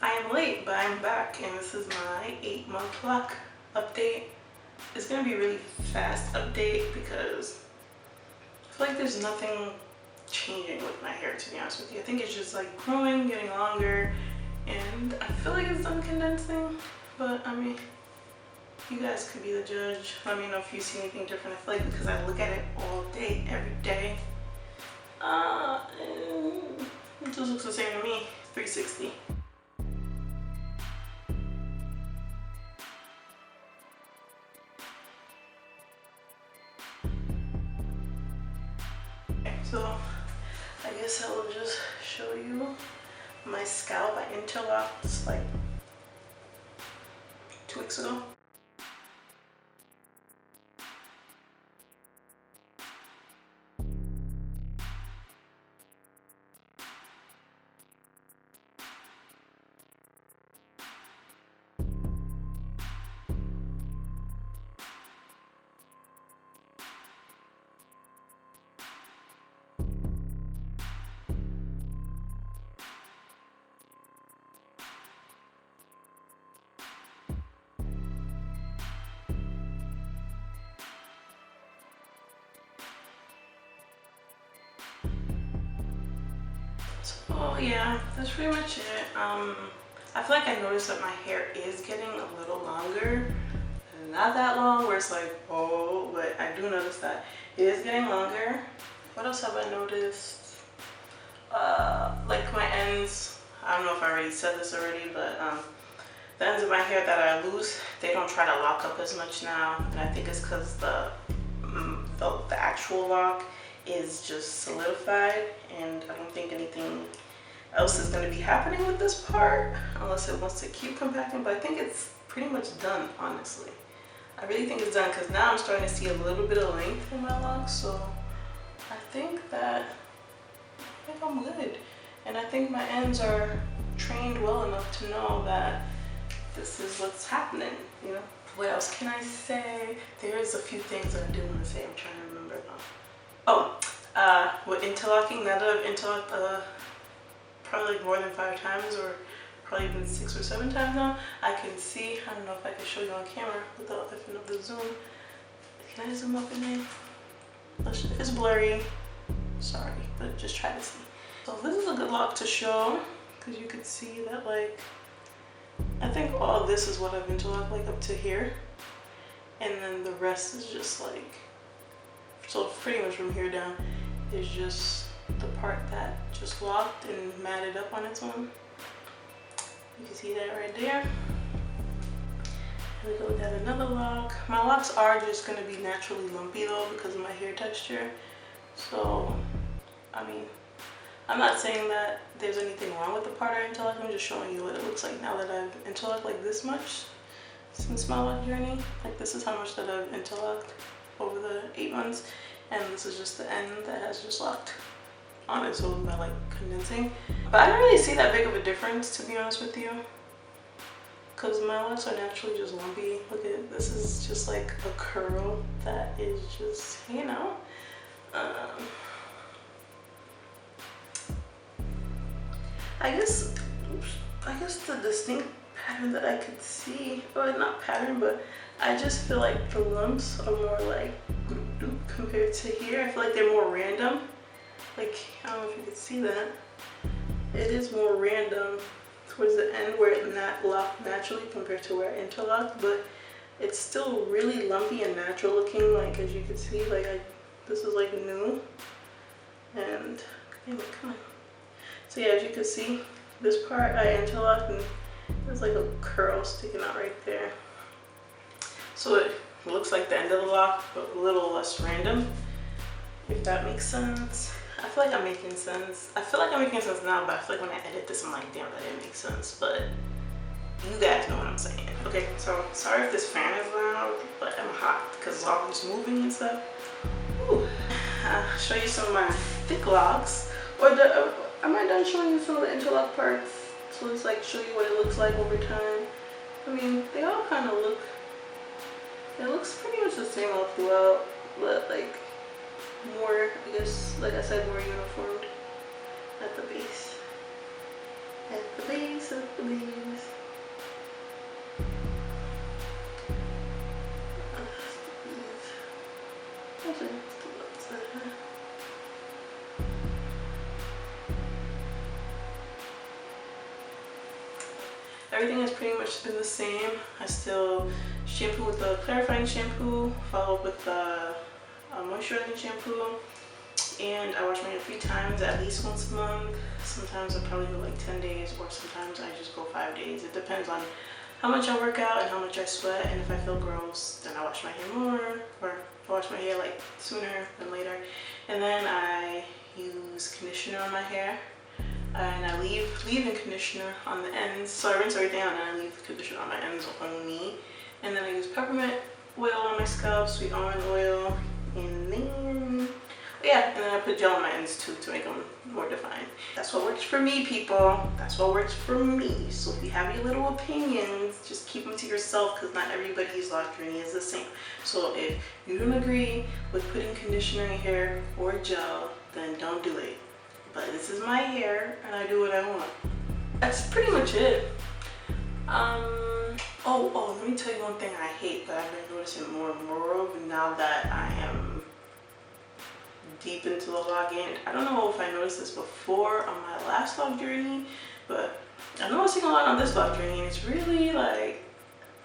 I am late, but I'm back, and this is my 8-month lock update. It's gonna be a really fast update because I feel like there's nothing changing with my hair, to be honest with you. I think it's just like growing, getting longer, and I feel like it's done condensing, but I mean, you guys could be the judge. Let me know if you see anything different. I feel like because I look at it all day, every day, it just looks the same to me. 360. So I guess I will just show you my scalp. I interlocked like 2 weeks ago. So yeah, that's pretty much it. I feel like I noticed that my hair is getting a little longer. Not that long where it's like, oh, but I do notice that it is getting longer. What else have I noticed? Like my ends, I don't know if I already said this already, but the ends of my hair that I lose, they don't try to lock up as much now. And I think it's because the actual lock is just solidified, and I don't think anything else is going to be happening with this part unless it wants to keep compacting. But I think it's pretty much done, honestly. I really think it's done because now I'm starting to see a little bit of length in my locks, so I think I'm good. And I think my ends are trained well enough to know that this is what's happening, you know? What else can I say? There's a few things that I do want to say. I'm trying to remember now. Oh, with interlocking, now that I've interlocked probably like more than 5 times, or probably even 6 or 7 times now, I can see, I don't know if I can show you on camera without lifting up the zoom. Can I zoom up in there? If it's blurry, sorry, but just try to see. So this is a good lock to show because you could see that, like, I think all this is what I've interlocked, like up to here, and then the rest is just like, so pretty much from here down is just the part that just locked and matted up on its own. You can see that right there. And we go down another lock. My locks are just gonna be naturally lumpy though because of my hair texture. So, I mean, I'm not saying that there's anything wrong with the part I interlocked. I'm just showing you what it looks like now that I've interlocked like this much since my lock journey. Like, this is how much that I've interlocked over the 8 months. And this is just the end that has just locked on its own by like condensing. But I don't really see that big of a difference, to be honest with you, because my locks are naturally just lumpy. Look at this, is just like a curl that is just, you know, I guess the distinct pattern that I could see, or not pattern, but I just feel like the lumps are more like compared to here. I feel like they're more random. Like, I don't know if you can see that. It is more random towards the end where it not locked naturally compared to where I interlocked, but it's still really lumpy and natural looking. Like, as you can see, like this is like new, and come on. So yeah, as you can see, this part I interlocked and there's like a curl sticking out right there. So it looks like the end of the lock, but a little less random, if that makes sense. I feel like I'm making sense. I feel like I'm making sense now, but I feel like when I edit this, I'm like, damn, that didn't make sense. But you guys know what I'm saying. Okay, so sorry if this fan is loud, but I'm hot because it's all just moving and stuff. Ooh. I'll show you some of my thick locks. Or am I done showing you some of the interlock parts? So let's like show you what it looks like over time. I mean, they all kind of look, it looks pretty much the same all throughout, but like more, I guess, like I said, more uniformed at the base. At the base. please. Actually, everything has pretty much been the same. I still shampoo with the clarifying shampoo, follow up with the moisturizing shampoo, and I wash my hair 3 times, at least once a month. Sometimes I probably go like 10 days, or sometimes I just go 5 days. It depends on how much I work out and how much I sweat, and if I feel gross, then I wash my hair more, or I wash my hair like sooner than later. And then I use conditioner on my hair, and I leave in conditioner on the ends. So I rinse everything out and I leave the conditioner on my ends only. And then I use peppermint oil on my scalp, sweet almond oil, and then and then I put gel on my ends too to make them more defined. That's what works for me, people. That's what works for me. So if you have your little opinions, just keep them to yourself, because not everybody's lock journey is the same. So if you don't agree with putting conditioner in your hair or gel, then don't do it. But this is my hair and I do what I want. That's pretty much it. Oh, let me tell you one thing I hate that I've been noticing more and more of now that I am deep into the lock game. I don't know if I noticed this before on my last lock journey, but I'm noticing a lot on this lock journey, and it's really like,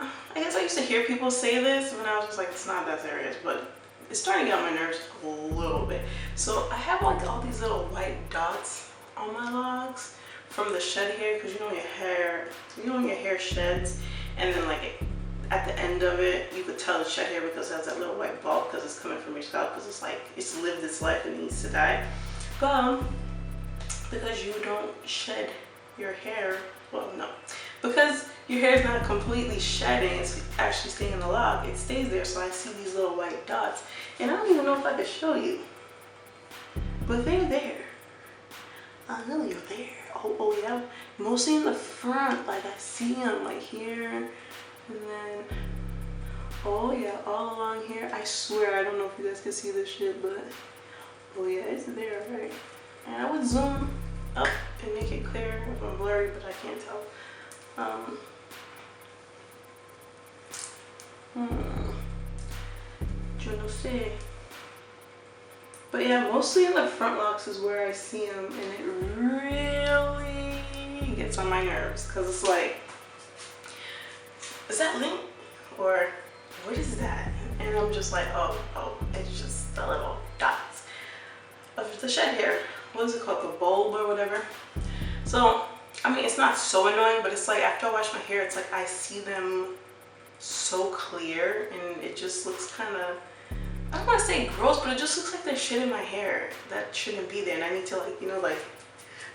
I guess I used to hear people say this when I was just like, it's not that serious, but it's starting to get on my nerves a little bit. So I have like all these little white dots on my locks from the shed hair, because you know when your hair sheds, and then like at the end of it, you could tell it's shed hair because it has that little white ball, because it's coming from your scalp, because it's like it's lived its life and needs to die. But because you don't shed your hair, well, no, because your hair is not completely shedding, it's actually staying in the lock, it stays there. So I see these little white dots, and I don't even know if I could show you, but they're there. I know you're there. Oh yeah, mostly in the front, like I see them like here, and then oh yeah, all along here. I swear, I don't know if you guys can see this shit, but oh yeah, it's there, right? And I would zoom up and make it clear if I'm blurry, but I can't tell. Je ne sais. But yeah, mostly in the front locks is where I see them, and it really gets on my nerves, because it's like, is that lint or what is that? And I'm just like, oh, it's just the little dots of the shed hair. What is it called? The bulb or whatever. So I mean, it's not so annoying, but it's like after I wash my hair, it's like I see them so clear, and it just looks kind of, I don't want to say gross, but it just looks like there's shit in my hair that shouldn't be there, and I need to like, you know, like,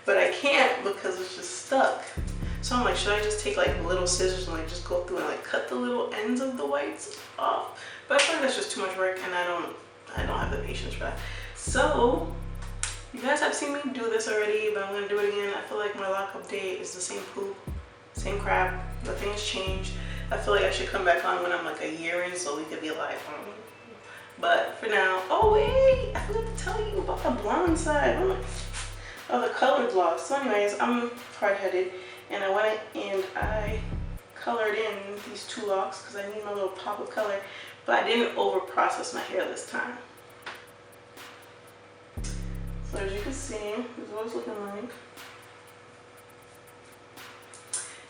but I can't because it's just stuck. So I'm like, should I just take like little scissors and like just go through and like cut the little ends of the whites off? But I feel like that's just too much work, and I don't have the patience for that. So you guys have seen me do this already, but I'm gonna do it again. I feel like my lock update is the same poop, same crap. Nothing's changed. I feel like I should come back on when I'm like a year in, so we could be like, but for now, oh wait, I forgot to tell you about the blonde side. Oh, the colored locks. So anyways, I'm hard-headed, and I went and I colored in these 2 locks because I need my little pop of color, but I didn't over-process my hair this time. So as you can see, this is what it's looking like.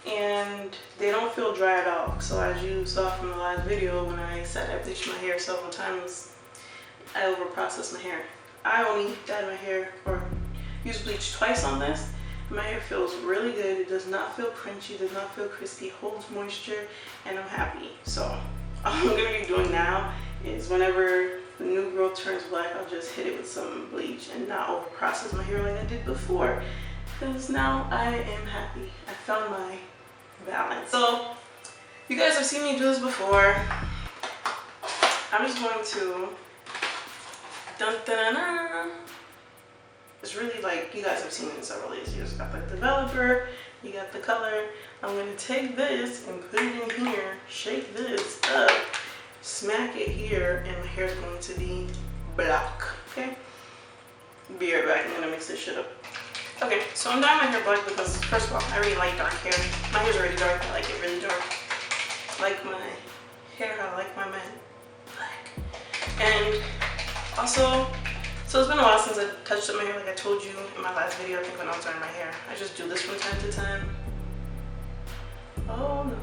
And they don't feel dry at all. So as you saw from the last video, when I said I bleached my hair several times, I over-processed my hair. I only dyed my hair or used bleach twice on this. My hair feels really good. It does not feel crunchy, does not feel crispy, holds moisture, and I'm happy. So all I'm gonna be doing now is whenever the new growth turns black, I'll just hit it with some bleach and not over-process my hair like I did before. Because now I am happy. I found my balance. So you guys have seen me do this before. I'm just going to it's really like, you guys have seen it in several ways. You just got the developer, you got the color. I'm going to take this and put it in here, shake this up, smack it here, and my hair is going to be black. Okay, be right back. I'm going to mix this shit up. Okay, so I'm dyeing my hair black because first of all, I really like dark hair. My hair's already dark. I like it really dark. I like my hair. I like my man black. And also, so it's been a while since I touched up my hair, like I told you in my last video. I think when I was dyeing my hair, I just do this from time to time. Oh no,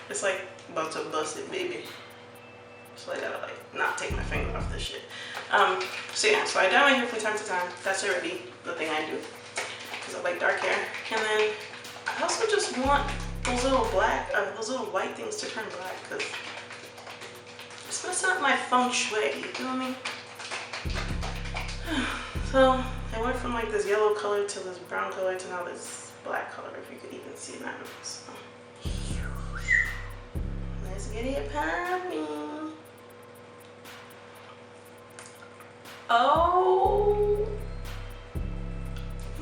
it's like about to bust it, baby. So I gotta like not take my finger off this shit. So yeah, so I dye my hair from time to time. That's already the thing I do because I like dark hair. And then I also just want those little those little white things to turn black because it's messing up my feng shui. You feel me? So I went from like this yellow color to this brown color to now this black color. If you could even see that. So, let's get it popping. Oh,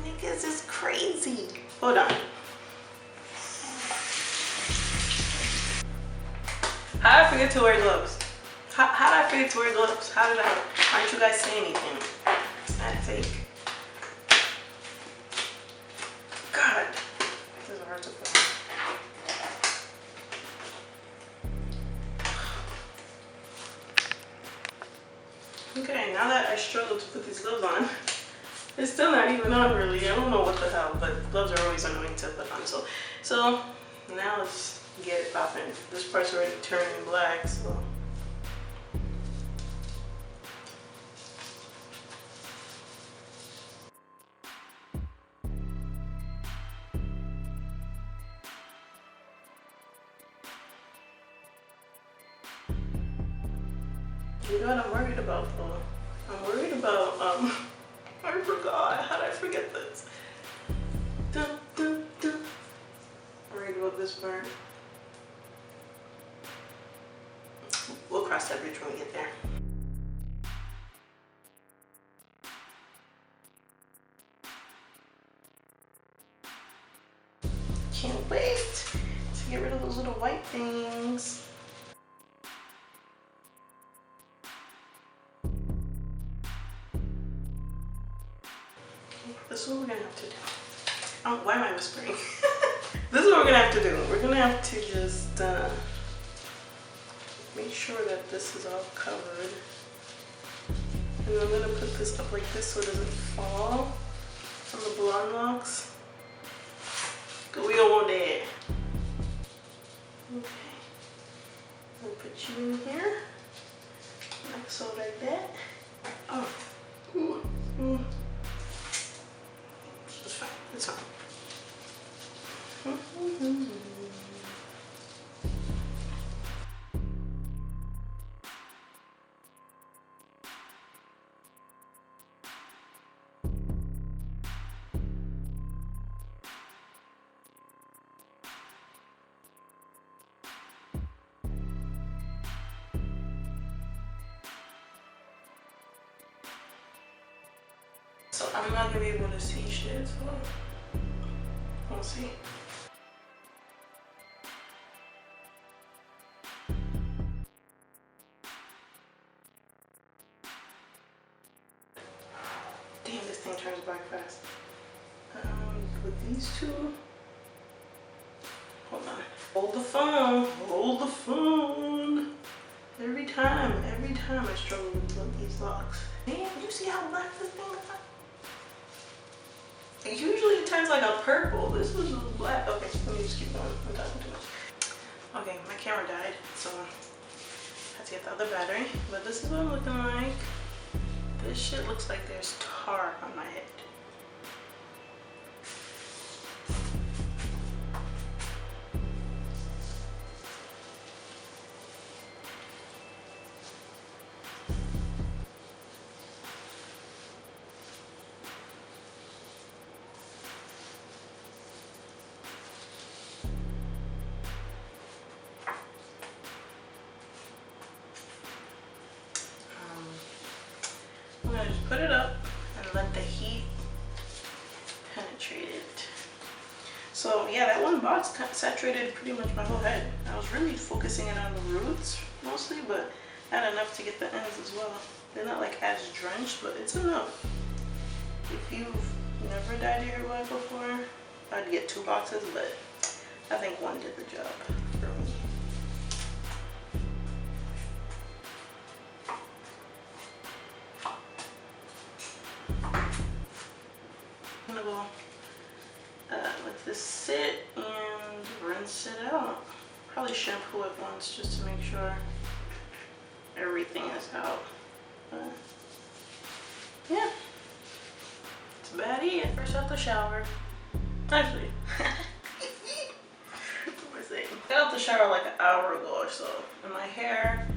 niggas is crazy. Hold on. How did I forget to wear gloves? How did I forget to wear gloves? How did I? Why didn't you guys say anything? It's not fake. God, this is hard to film. Okay, now that I struggle to put these gloves on, it's still not even on really. I don't know what the hell, but gloves are always annoying to put on. So now let's get it popping. This part's already turning black, so. You know what I'm worried about though? I'm worried about, I forgot. How did I forget this? Dun, dun, dun. I'm worried about this part. We'll cross that bridge when we get there. Can't wait to get rid of those little white things. This is what we're gonna have to do. Oh, why am I whispering? This is what we're gonna have to do. We're gonna have to just make sure that this is all covered. And I'm gonna put this up like this so it doesn't fall from the blonde locks. Cause we don't want that. Okay. We'll put you in here. Like so, like that. Oh. Ooh. Ooh. It's fine. It's fine. So I'm not gonna be able to see shit, so we'll see. Damn, this thing turns black fast. With these two, hold on. Hold the phone, hold the phone. Every time I struggle with these locks. Man, you see how black this thing is? Usually it turns like a purple. This was black. Okay, let me just keep going. I'm talking too much. Okay, my camera died, so I had to get the other battery. But this is what I'm looking like. This shit looks like there's tar on my head. I'm gonna just put it up and let the heat penetrate it. So yeah, that one box saturated pretty much my whole head. I was really focusing in on the roots mostly, but not enough to get the ends as well. They're not like as drenched, but it's enough. If you've never dyed your hair black before, I'd get 2 boxes, but I think one did the job for me. I'm gonna go let this sit and rinse it out. Probably shampoo it once just to make sure everything is out. But yeah, it's about it. First out the shower. Actually, what was it? I got out the shower like an hour ago or so, and my hair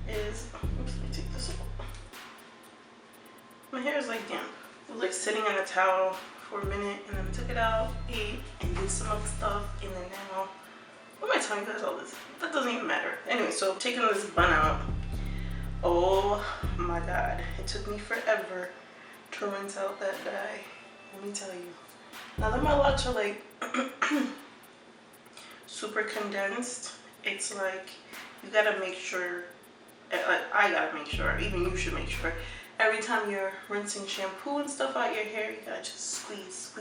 is. Oops, let me take this off. My hair is like damp. It was like sitting in a towel for a minute, and then I took it out, ate, and did some other stuff, and then now, what am I telling you guys all this? That doesn't even matter. Anyway, so taking this bun out. Oh my god, it took me forever to rinse out that dye. Let me tell you. Now that my locks are like super condensed, it's like you gotta make sure, I gotta make sure, even you should make sure, every time you're rinsing shampoo and stuff out your hair, you gotta just squeeze,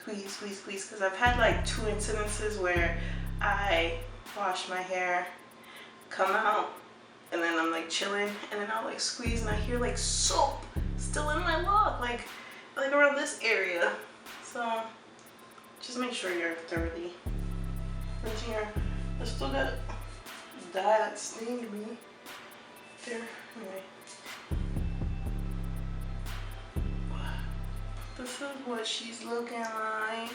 because I've had like 2 incidences where I wash my hair, come out, and then I'm like chilling, and then I'll like squeeze and I hear like soap still in my lock, like around this area. So just make sure you're thoroughly rinsing your. I still got dye that stained me there. Anyway, this is what she's looking like.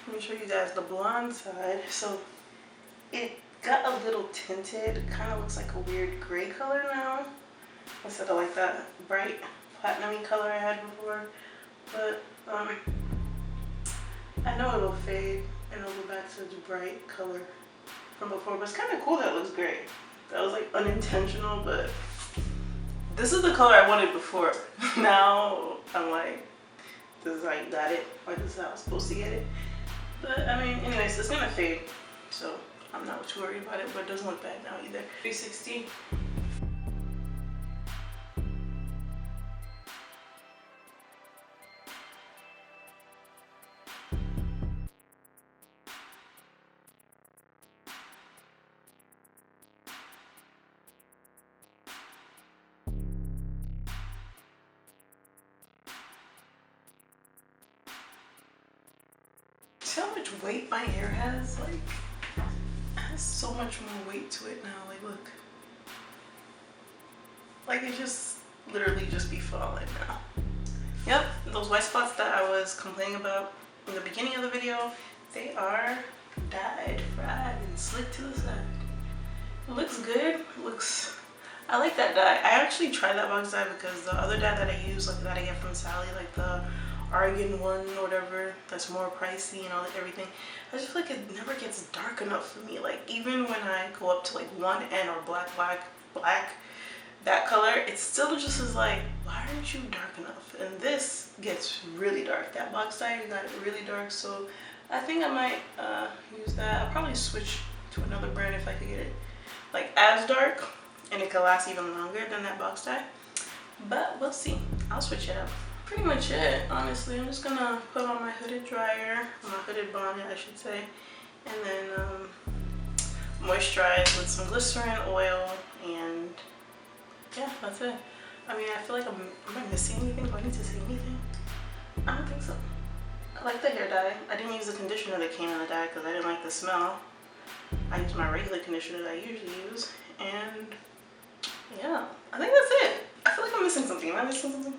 Let me show you guys the blonde side. So it got a little tinted. It kind of looks like a weird gray color now, instead of like that bright platinum-y color I had before. But I know it'll fade and it'll go back to the bright color from before. But it's kind of cool that it looks gray. That was like unintentional, but this is the color I wanted before. Now I'm like, this is how you got it, or this is how I was supposed to get it. But I mean, anyways, it's gonna fade, so I'm not too worried about it, but it doesn't look bad now either. 360. See how much weight my hair has? Like, it has so much more weight to it now. Like, look. Like, it just literally just be falling now. Yep, those white spots that I was complaining about in the beginning of the video, they are dyed, fried, and slicked to the side. It looks good. It looks. I like that dye. I actually tried that box dye because the other dye that I use, like that I get from Sally, like the Argan one or whatever, that's more pricey and all that, everything, I just feel like it never gets dark enough for me. Like, even when I go up to like 1N or black, that color, it still just is like, why aren't you dark enough? And this gets really dark. That box dye got it really dark, so I think I might use that. I'll probably switch to another brand if I could get it like as dark and it could last even longer than that box dye, but we'll see. I'll switch it up. Pretty much it, honestly. I'm just gonna put on my hooded dryer, my hooded bonnet I should say, and then moisturize with some glycerin oil, and yeah, that's it. I mean, I feel like am I missing anything? Do I need to say anything? I don't think so. I like the hair dye. I didn't use the conditioner that came in the dye because I didn't like the smell. I used my regular conditioner that I usually use, and yeah, I think that's it. I feel like I'm missing something. Am I missing something?